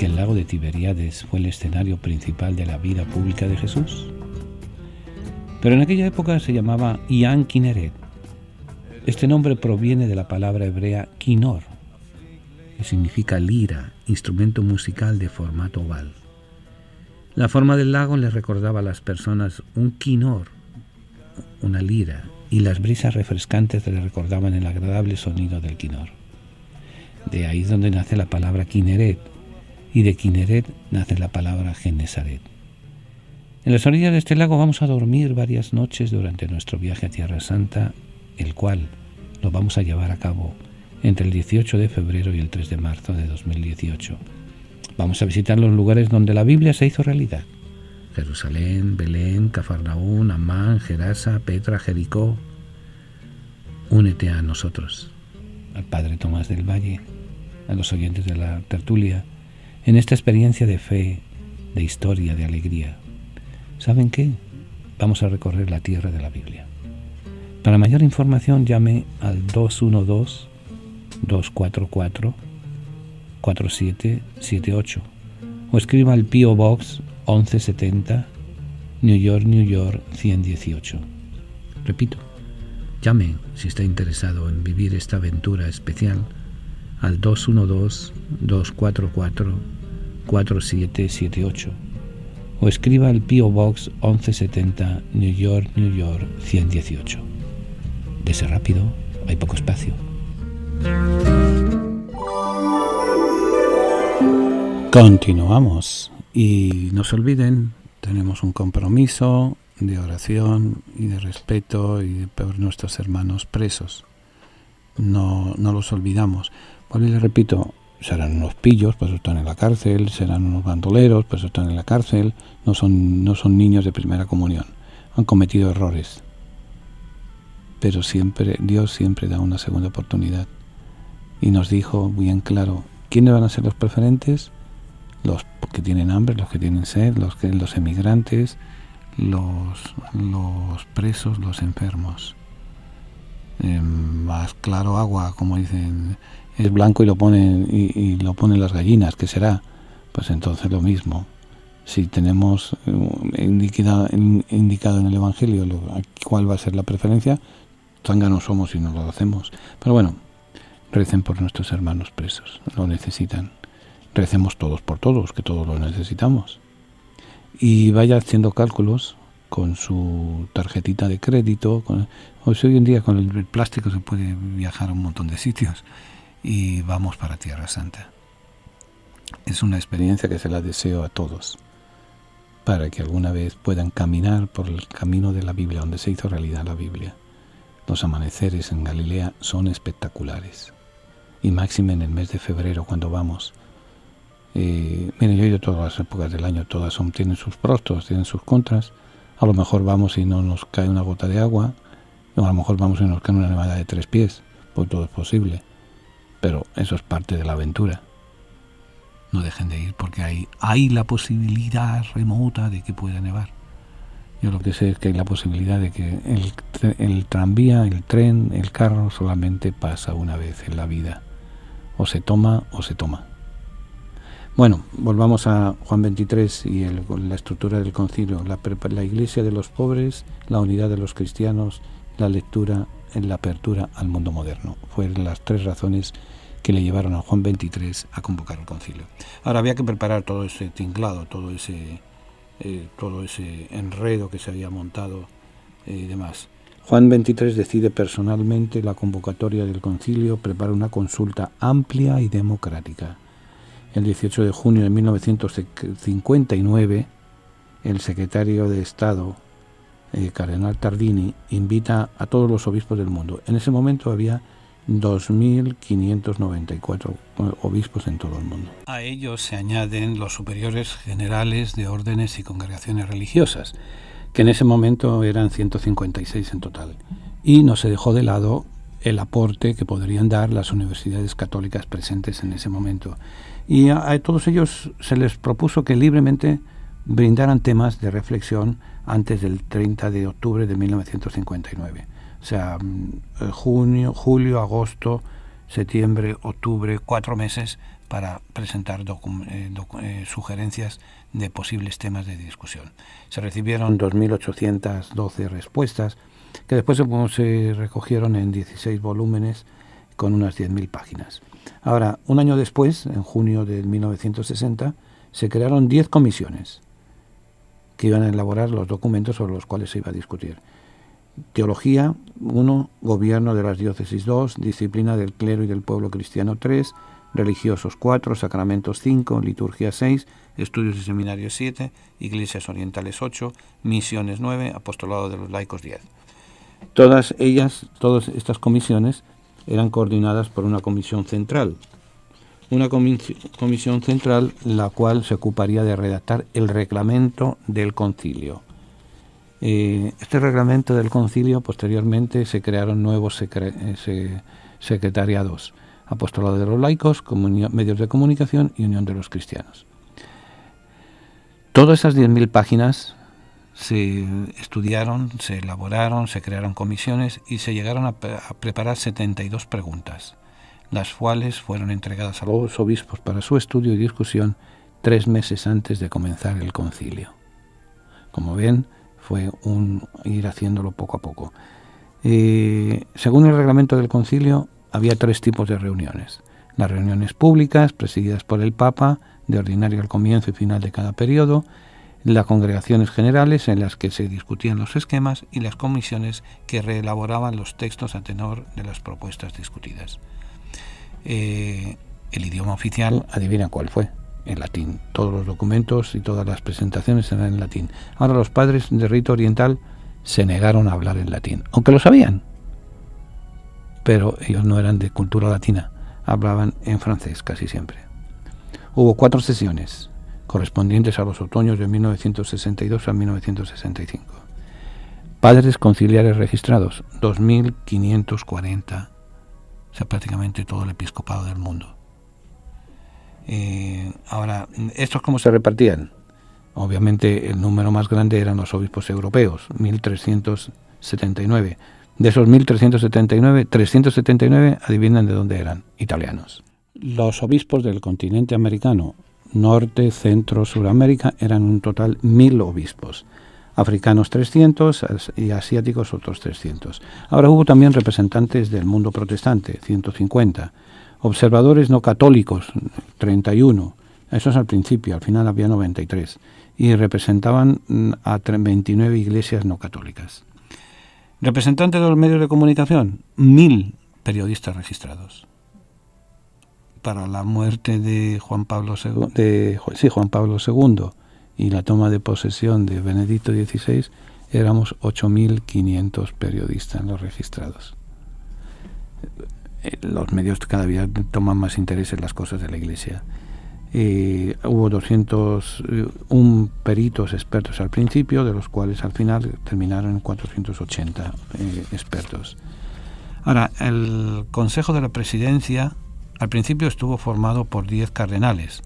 que el lago de Tiberíades fue el escenario principal de la vida pública de Jesús? Pero en aquella época se llamaba Ian Kinneret. Este nombre proviene de la palabra hebrea kinor, que significa lira, instrumento musical de formato oval. La forma del lago les recordaba a las personas un kinor, una lira, y las brisas refrescantes les recordaban el agradable sonido del kinor. De ahí es donde nace la palabra Kinneret, y de Kinneret nace la palabra Genesaret. En las orillas de este lago vamos a dormir varias noches durante nuestro viaje a Tierra Santa, el cual lo vamos a llevar a cabo entre el 18 de febrero y el 3 de marzo de 2018. Vamos a visitar los lugares donde la Biblia se hizo realidad: Jerusalén, Belén, Cafarnaún, Amán, Gerasa, Petra, Jericó. Únete a nosotros, al Padre Tomás del Valle, a los oyentes de la tertulia, en esta experiencia de fe, de historia, de alegría. ¿Saben qué? Vamos a recorrer la tierra de la Biblia. Para mayor información llame al 212-244-4778 o escriba al P.O. Box 1170, New York, New York 118. Repito, llame si está interesado en vivir esta aventura especial al 212-244-4778 o escriba al P.O. Box 1170, New York, New York 118. Dese rápido, hay poco espacio. Continuamos y no se olviden, tenemos un compromiso de oración y de respeto y por nuestros hermanos presos. No los olvidamos. Pues les repito, serán unos pillos, pues están en la cárcel, serán unos bandoleros, pues están en la cárcel, no son niños de primera comunión, han cometido errores. Pero Dios siempre da una segunda oportunidad. Y nos dijo bien claro, ¿quiénes van a ser los preferentes? Los que tienen hambre, los que tienen sed, los emigrantes, los presos, los enfermos. Más claro agua, como dicen, es blanco y lo ponen las gallinas, ¿qué será? Pues entonces lo mismo. Si tenemos indicado en el Evangelio cuál va a ser la preferencia, zánganos somos y no lo hacemos. Pero bueno, recen por nuestros hermanos presos, lo necesitan. Recemos todos por todos, que todos lo necesitamos. Y vaya haciendo cálculos con su tarjetita de crédito. Hoy en día con el plástico se puede viajar a un montón de sitios. Y vamos para Tierra Santa. Es una experiencia que se la deseo a todos, para que alguna vez puedan caminar por el camino de la Biblia, donde se hizo realidad la Biblia. Los amaneceres en Galilea son espectaculares. Y máxime en el mes de febrero, cuando vamos. Miren, yo he ido a todas las épocas del año, todas tienen sus pros, todas tienen sus contras. A lo mejor vamos y no nos cae una gota de agua, o a lo mejor vamos y nos cae una nevada de 3 pies, pues todo es posible. Pero eso es parte de la aventura. No dejen de ir porque hay la posibilidad remota de que pueda nevar. Yo lo que sé es que hay la posibilidad de que el tranvía, el tren, el carro solamente pasa una vez en la vida. O se toma o se toma. Bueno, volvamos a Juan 23 y la estructura del concilio, la iglesia de los pobres, la unidad de los cristianos, la lectura en la apertura al mundo moderno. Fueron las 3 razones que le llevaron a Juan 23 a convocar el concilio. Ahora había que preparar todo ese tinglado, todo ese enredo que se había montado y demás. Juan 23 decide personalmente la convocatoria del concilio, prepara una consulta amplia y democrática. El 18 de junio de 1959, el secretario de Estado, Cardenal Tardini, invita a todos los obispos del mundo. En ese momento había 2.594 obispos en todo el mundo. A ellos se añaden los superiores generales de órdenes y congregaciones religiosas, que en ese momento eran 156 en total. Y no se dejó de lado el aporte que podrían dar las universidades católicas presentes en ese momento. Y a todos ellos se les propuso que libremente brindaran temas de reflexión antes del 30 de octubre de 1959. O sea, junio, julio, agosto, septiembre, octubre, 4 meses para presentar sugerencias de posibles temas de discusión. Se recibieron 2.812 respuestas, que después se recogieron en 16 volúmenes con unas 10.000 páginas. Ahora, un año después, en junio de 1960, se crearon 10 comisiones que iban a elaborar los documentos sobre los cuales se iba a discutir. Teología 1, Gobierno de las Diócesis 2, Disciplina del Clero y del Pueblo Cristiano 3, Religiosos 4, Sacramentos 5, Liturgia 6, Estudios y Seminarios 7, Iglesias Orientales 8, Misiones 9, Apostolado de los Laicos 10. Todas estas comisiones eran coordinadas por una comisión central. Una comisión central la cual se ocuparía de redactar el reglamento del concilio. Este reglamento del concilio, posteriormente se crearon nuevos secretariados: Apostolado de los Laicos, Medios de Comunicación y Unión de los Cristianos. Todas esas 10.000 páginas se estudiaron, se elaboraron, se crearon comisiones y se llegaron a preparar 72 preguntas, las cuales fueron entregadas a los obispos para su estudio y discusión 3 meses antes de comenzar el concilio. Como ven, fue ir haciéndolo poco a poco. Según el reglamento del concilio, había 3 tipos de reuniones: las reuniones públicas, presididas por el Papa, de ordinario al comienzo y final de cada periodo; las congregaciones generales, en las que se discutían los esquemas; y las comisiones, que reelaboraban los textos a tenor de las propuestas discutidas. El idioma oficial, adivina cuál fue: en latín. Todos los documentos y todas las presentaciones eran en latín. Ahora, los padres de rito oriental se negaron a hablar en latín, aunque lo sabían, pero ellos no eran de cultura latina, hablaban en francés casi siempre. Hubo 4 sesiones correspondientes a los otoños de 1962 a 1965. Padres conciliares registrados, 2.540, o sea, prácticamente todo el episcopado del mundo. Ahora, ¿estos cómo se repartían? Obviamente el número más grande eran los obispos europeos, 1.379. De esos 1.379, 379, adivinan de dónde eran: italianos. Los obispos del continente americano, Norte, Centro, Suramérica, eran un total 1.000 obispos. Africanos 300 y asiáticos otros 300. Ahora, hubo también representantes del mundo protestante, 150. Observadores no católicos, 31. Eso es al principio, al final había 93. Y representaban a 29 iglesias no católicas. Representantes de los medios de comunicación, 1.000 periodistas registrados. Para la muerte de Juan Pablo II y la toma de posesión de Benedicto XVI, éramos 8.500 periodistas los registrados. Los medios cada día toman más interés en las cosas de la Iglesia. Hubo 201 peritos expertos al principio, de los cuales al final terminaron en 480 expertos. Ahora, el Consejo de la Presidencia al principio estuvo formado por 10 cardenales.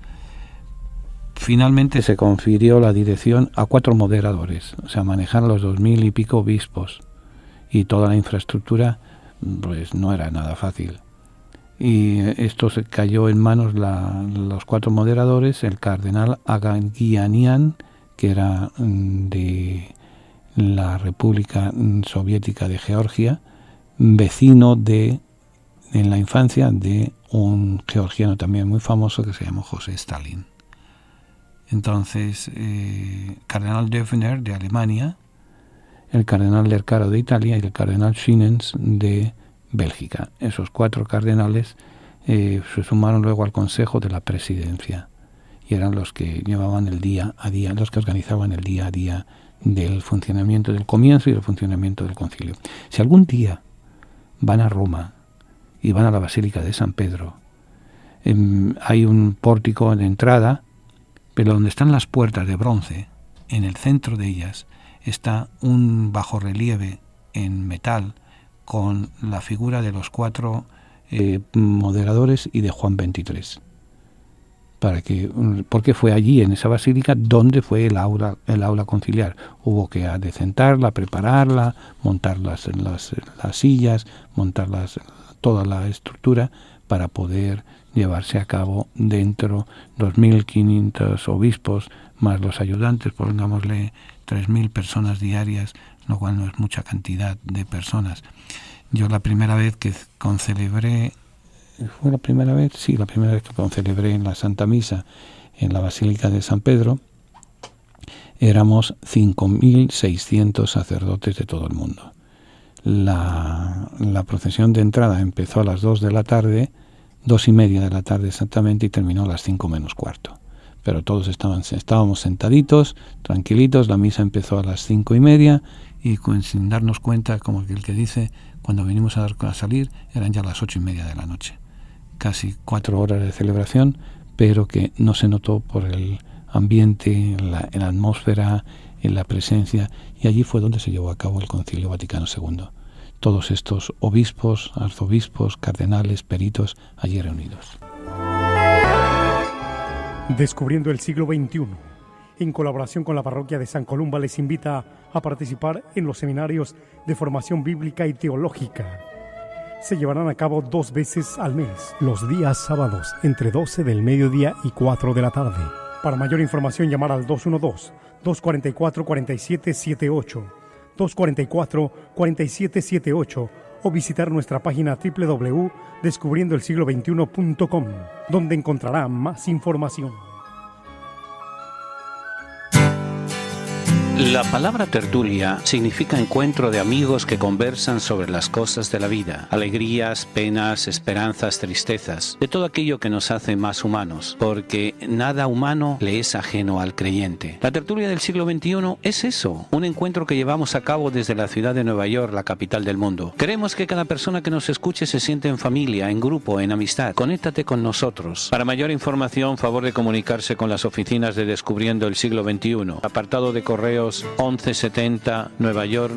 Finalmente se confirió la dirección a 4 moderadores, o sea, manejar los 2.000 y pico obispos y toda la infraestructura, pues no era nada fácil. Y esto se cayó en manos los 4 moderadores: el cardenal Agangianian, que era de la República Soviética de Georgia, vecino en la infancia de un georgiano también muy famoso que se llamó José Stalin. Entonces, cardenal Döfner de Alemania, el cardenal Lercaro de Italia y el cardenal Schinens de Bélgica. Esos 4 cardenales se sumaron luego al Consejo de la Presidencia y eran los que llevaban el día a día, los que organizaban el día a día del funcionamiento del comienzo y del funcionamiento del concilio. Si algún día van a Roma y van a la Basílica de San Pedro, hay un pórtico de entrada, pero donde están las puertas de bronce, en el centro de ellas está un bajorrelieve en metal con la figura de los 4 moderadores y de Juan XXIII. Porque fue allí, en esa basílica, donde fue el aula conciliar. Hubo que adecentarla, prepararla, montar las sillas, montar toda la estructura para poder llevarse a cabo dentro 2.500 obispos más los ayudantes, pongámosle 3.000 personas diarias, lo cual no es mucha cantidad de personas. Yo la primera vez que concelebré, ¿fue la primera vez? Sí, la primera vez que concelebré en la Santa Misa en la Basílica de San Pedro, éramos 5.600 sacerdotes de todo el mundo. La procesión de entrada empezó a las 2 de la tarde, 2:30 de la tarde exactamente, y terminó a las 5 menos cuarto. Pero todos estábamos sentaditos, tranquilitos. La misa empezó a las 5:30 y sin darnos cuenta, como el que dice, cuando venimos a salir eran ya las 8:30 de la noche. Casi 4 horas de celebración, pero que no se notó por el ambiente, en la atmósfera, en la presencia, y allí fue donde se llevó a cabo el Concilio Vaticano II. Todos estos obispos, arzobispos, cardenales, peritos, allí reunidos. Descubriendo el siglo XXI, en colaboración con la parroquia de San Columba, les invita a participar en los seminarios de formación bíblica y teológica. Se llevarán a cabo 2 veces al mes, los días sábados, entre 12 del mediodía y 4 de la tarde. Para mayor información, llamar al 212-244-4778, 244-4778, o visitar nuestra página www.descubriendoelsiglo21.com, donde encontrará más información. La palabra tertulia significa encuentro de amigos que conversan sobre las cosas de la vida, alegrías, penas, esperanzas, tristezas, de todo aquello que nos hace más humanos, porque nada humano le es ajeno al creyente. La tertulia del siglo XXI es eso, un encuentro que llevamos a cabo desde la ciudad de Nueva York, la capital del mundo. Queremos que cada persona que nos escuche se siente en familia, en grupo, en amistad. Conéctate con nosotros. Para mayor información, favor de comunicarse con las oficinas de Descubriendo el Siglo XXI. Apartado de correo 1170 Nueva York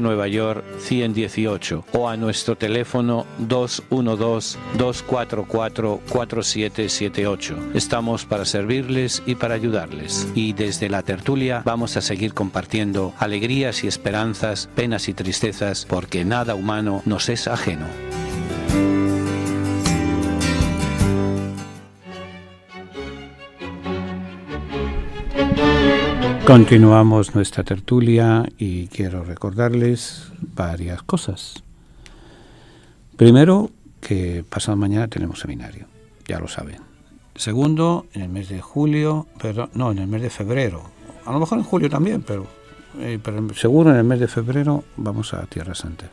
118, o a nuestro teléfono 212-244-4778. Estamos para servirles y para ayudarles. Y desde la tertulia vamos a seguir compartiendo alegrías y esperanzas, penas y tristezas, porque nada humano nos es ajeno. Continuamos nuestra tertulia y quiero recordarles varias cosas. Primero, que pasado mañana tenemos seminario, ya lo saben. Segundo, en el mes de en el mes de febrero. A lo mejor en julio también, pero seguro en el mes de febrero vamos a Tierra Santa.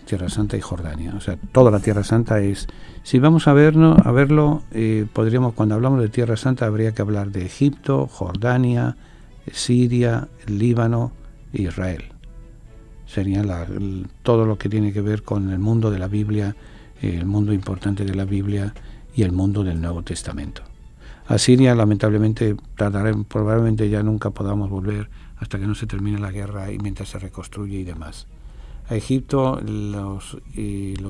Tierra Santa y Jordania. O sea, toda la Tierra Santa es... Si vamos a verlo, podríamos, cuando hablamos de Tierra Santa, habría que hablar de Egipto, Jordania, Siria, Líbano e Israel. Sería todo lo que tiene que ver con el mundo de la Biblia, el mundo importante de la Biblia y el mundo del Nuevo Testamento. A Siria, lamentablemente, probablemente ya nunca podamos volver hasta que no se termine la guerra y mientras se reconstruye y demás. A Egipto, los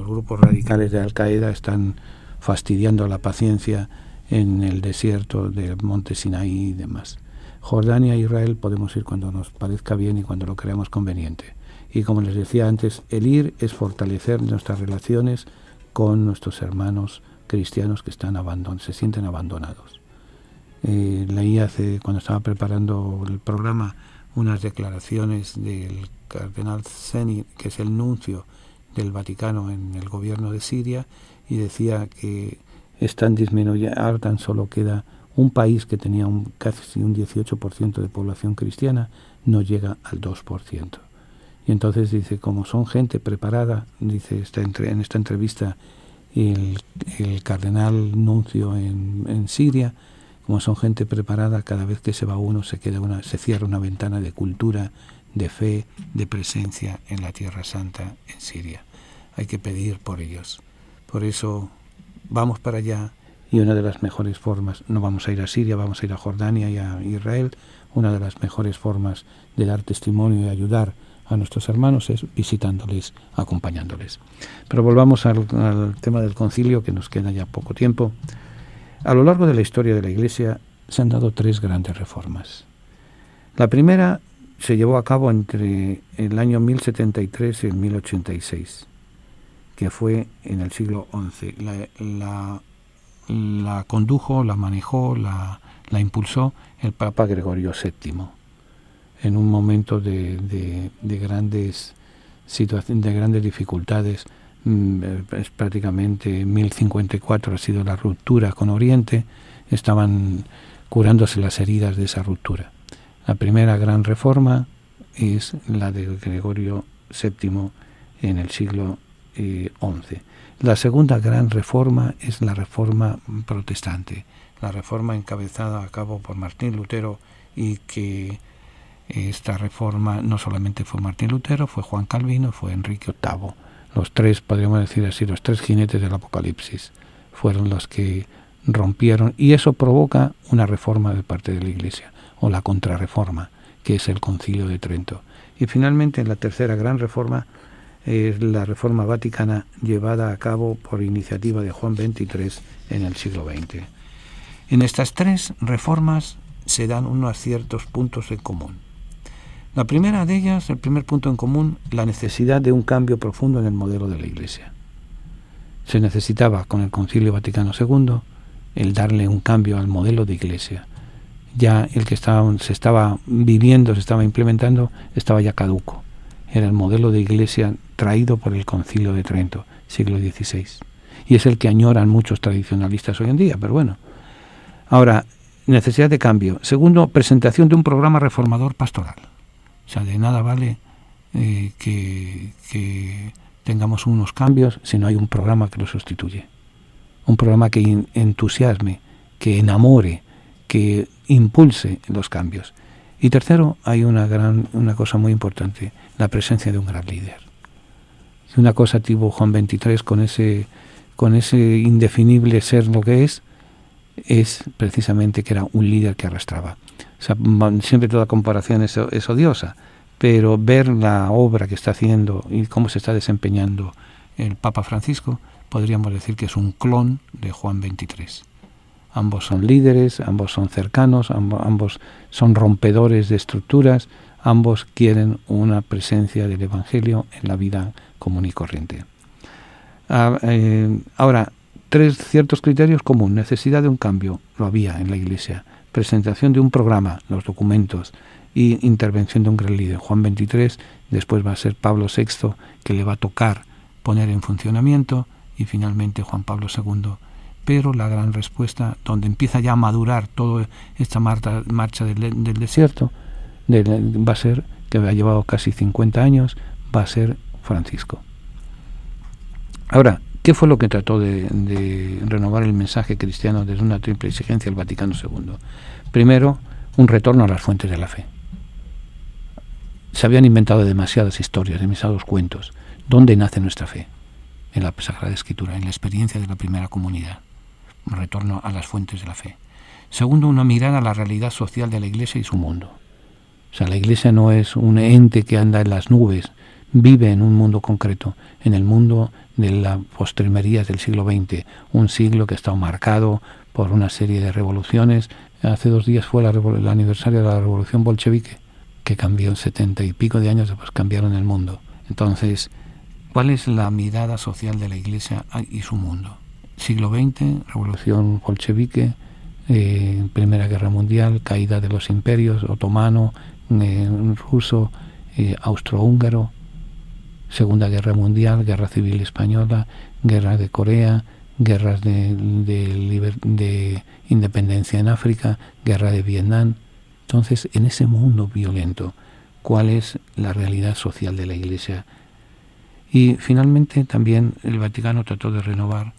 grupos radicales de Al-Qaeda están fastidiando la paciencia en el desierto del monte Sinaí y demás. Jordania e Israel podemos ir cuando nos parezca bien y cuando lo creamos conveniente. Y como les decía antes, el ir es fortalecer nuestras relaciones con nuestros hermanos cristianos que se sienten abandonados. Leí cuando estaba preparando el programa, unas declaraciones del cardenal Zeni, que es el nuncio del Vaticano en el gobierno de Siria, y decía que están disminuyendo, ahora tan solo queda un país que tenía casi un 18% de población cristiana, no llega al 2%. Y entonces dice, como son gente preparada, dice en esta entrevista el cardenal nuncio en Siria, como son gente preparada, cada vez que se va uno se cierra una ventana de cultura, de fe, de presencia en la Tierra Santa, en Siria. Hay que pedir por ellos. Por eso vamos para allá, y una de las mejores formas, no vamos a ir a Siria, vamos a ir a Jordania y a Israel, una de las mejores formas de dar testimonio y ayudar a nuestros hermanos es visitándoles, acompañándoles. Pero volvamos al tema del concilio, que nos queda ya poco tiempo. A lo largo de la historia de la Iglesia se han dado 3 grandes reformas. La primera se llevó a cabo entre el año 1073 y el 1086. que fue en el siglo XI. La condujo, la manejó, la impulsó el Papa Gregorio VII en un momento de grandes situaciones, de grandes dificultades. Es prácticamente 1054 ha sido la ruptura con Oriente, estaban curándose las heridas de esa ruptura. La primera gran reforma es la de Gregorio VII en el siglo XI. La segunda gran reforma es la reforma protestante, la reforma encabezada a cabo por Martín Lutero, y que esta reforma no solamente fue Martín Lutero, fue Juan Calvino, fue Enrique VIII. Los tres, podríamos decir así, los tres jinetes del Apocalipsis fueron los que rompieron, y eso provoca una reforma de parte de la Iglesia, o la contrarreforma, que es el Concilio de Trento. Y finalmente la tercera gran reforma es la Reforma Vaticana, llevada a cabo por iniciativa de Juan XXIII en el siglo XX. En estas tres reformas se dan unos ciertos puntos en común. La primera de ellas, el primer punto en común, la necesidad de un cambio profundo en el modelo de la Iglesia. Se necesitaba con el Concilio Vaticano II el darle un cambio al modelo de Iglesia. Ya el que se estaba viviendo, se estaba implementando, estaba ya caduco. Era el modelo de Iglesia traído por el Concilio de Trento, siglo XVI. Y es el que añoran muchos tradicionalistas hoy en día, pero bueno. Ahora, necesidad de cambio. Segundo, presentación de un programa reformador pastoral. O sea, de nada vale que tengamos unos cambios si no hay un programa que lo sustituye. Un programa que entusiasme, que enamore, que impulse los cambios. Y tercero, hay una cosa muy importante, la presencia de un gran líder. Si una cosa tuvo Juan XXIII con ese indefinible ser lo que es precisamente que era un líder que arrastraba. O sea, siempre toda comparación es odiosa, pero ver la obra que está haciendo y cómo se está desempeñando el Papa Francisco, podríamos decir que es un clon de Juan XXIII. Ambos son líderes, ambos son cercanos, ambos son rompedores de estructuras, ambos quieren una presencia del Evangelio en la vida común y corriente. Ahora, ciertos criterios comunes. Necesidad de un cambio, lo había en la Iglesia. Presentación de un programa, los documentos, y intervención de un gran líder. Juan XXIII, después va a ser Pablo VI, que le va a tocar poner en funcionamiento, y finalmente Juan Pablo II. Pero la gran respuesta, donde empieza ya a madurar toda esta marcha del desierto, va a ser, que ha llevado casi 50 años, va a ser Francisco. Ahora, ¿qué fue lo que trató de renovar el mensaje cristiano desde una triple exigencia del Vaticano II? Primero, un retorno a las fuentes de la fe. Se habían inventado demasiadas historias, demasiados cuentos. ¿Dónde nace nuestra fe? En la Sagrada Escritura, en la experiencia de la primera comunidad. Un retorno a las fuentes de la fe. Segundo, una mirada a la realidad social de la Iglesia y su mundo. O sea, la Iglesia no es un ente que anda en las nubes, vive en un mundo concreto, en el mundo de las postrimerías del siglo XX, un siglo que ha estado marcado por una serie de revoluciones. Hace 2 días fue el aniversario de la revolución bolchevique, que cambió en 70 y pico de años después, cambiaron el mundo. Entonces, ¿cuál es la mirada social de la Iglesia y su mundo? Siglo XX, revolución bolchevique, Primera Guerra Mundial, caída de los imperios, otomano, ruso, austrohúngaro, Segunda Guerra Mundial, Guerra Civil Española, Guerra de Corea, guerras de independencia en África, Guerra de Vietnam. Entonces, en ese mundo violento, ¿cuál es la realidad social de la Iglesia? Y finalmente también el Vaticano trató de renovar,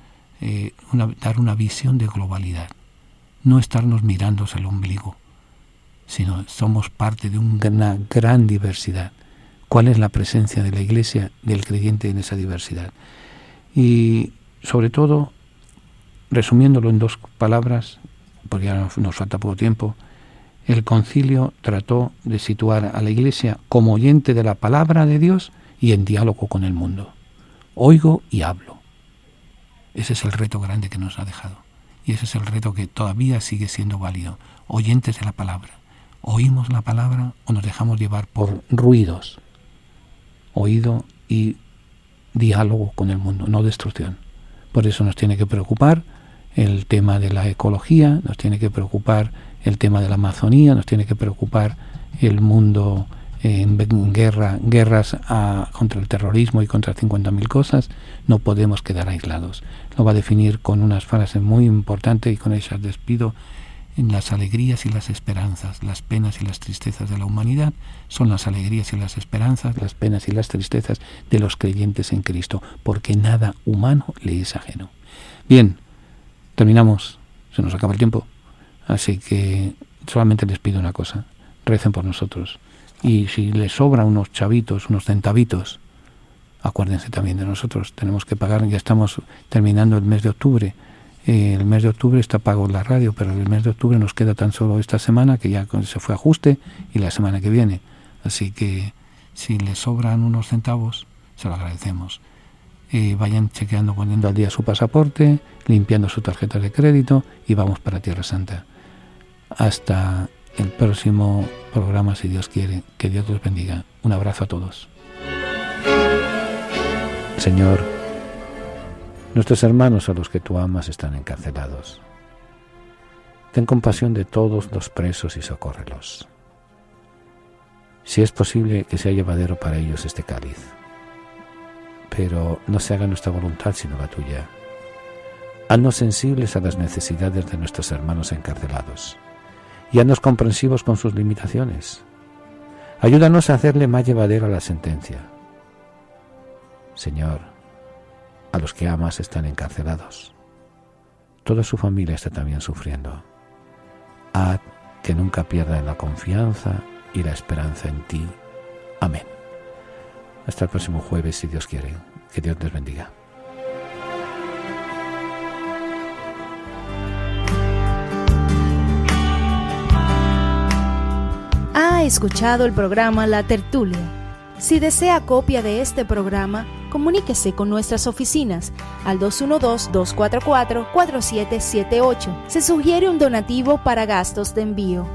dar una visión de globalidad. No estarnos mirando hacia el ombligo, sino somos parte de una gran diversidad. ¿Cuál es la presencia de la Iglesia, del creyente en esa diversidad? Y sobre todo, resumiéndolo en 2 palabras, porque ya nos falta poco tiempo, el concilio trató de situar a la Iglesia como oyente de la palabra de Dios y en diálogo con el mundo. Oigo y hablo. Ese es el reto grande que nos ha dejado. Y ese es el reto que todavía sigue siendo válido. Oyentes de la palabra. ¿Oímos la palabra o nos dejamos llevar por ruidos? Oído y diálogo con el mundo, no destrucción. Por eso nos tiene que preocupar el tema de la ecología, nos tiene que preocupar el tema de la Amazonía, nos tiene que preocupar el mundo en guerras contra el terrorismo y contra 50.000 cosas. No podemos quedar aislados. Lo va a definir con unas frases muy importantes y con ellas despido. En las alegrías y las esperanzas, las penas y las tristezas de la humanidad son las alegrías y las esperanzas, las penas y las tristezas de los creyentes en Cristo, porque nada humano le es ajeno. Bien, terminamos, se nos acaba el tiempo, así que solamente les pido una cosa: recen por nosotros, y si les sobran unos chavitos, unos centavitos, acuérdense también de nosotros. Tenemos que pagar, ya estamos terminando el mes de octubre. El mes de octubre está pago la radio, pero el mes de octubre nos queda tan solo esta semana, que ya se fue ajuste, y la semana que viene. Así que si les sobran unos centavos, se lo agradecemos. Vayan chequeando, poniendo al día su pasaporte, limpiando su tarjeta de crédito, y vamos para Tierra Santa. Hasta el próximo programa, si Dios quiere. Que Dios los bendiga. Un abrazo a todos. Señor, nuestros hermanos a los que tú amas están encarcelados. Ten compasión de todos los presos y socórrelos. Si es posible, que sea llevadero para ellos este cáliz. Pero no se haga nuestra voluntad sino la tuya. Haznos sensibles a las necesidades de nuestros hermanos encarcelados y haznos comprensivos con sus limitaciones. Ayúdanos a hacerle más llevadera la sentencia. Señor, a los que amas están encarcelados. Toda su familia está también sufriendo. Haz que nunca pierdan la confianza y la esperanza en ti. Amén. Hasta el próximo jueves, si Dios quiere. Que Dios les bendiga. Ha escuchado el programa La Tertulia. Si desea copia de este programa, comuníquese con nuestras oficinas al 212-244-4778. Se sugiere un donativo para gastos de envío.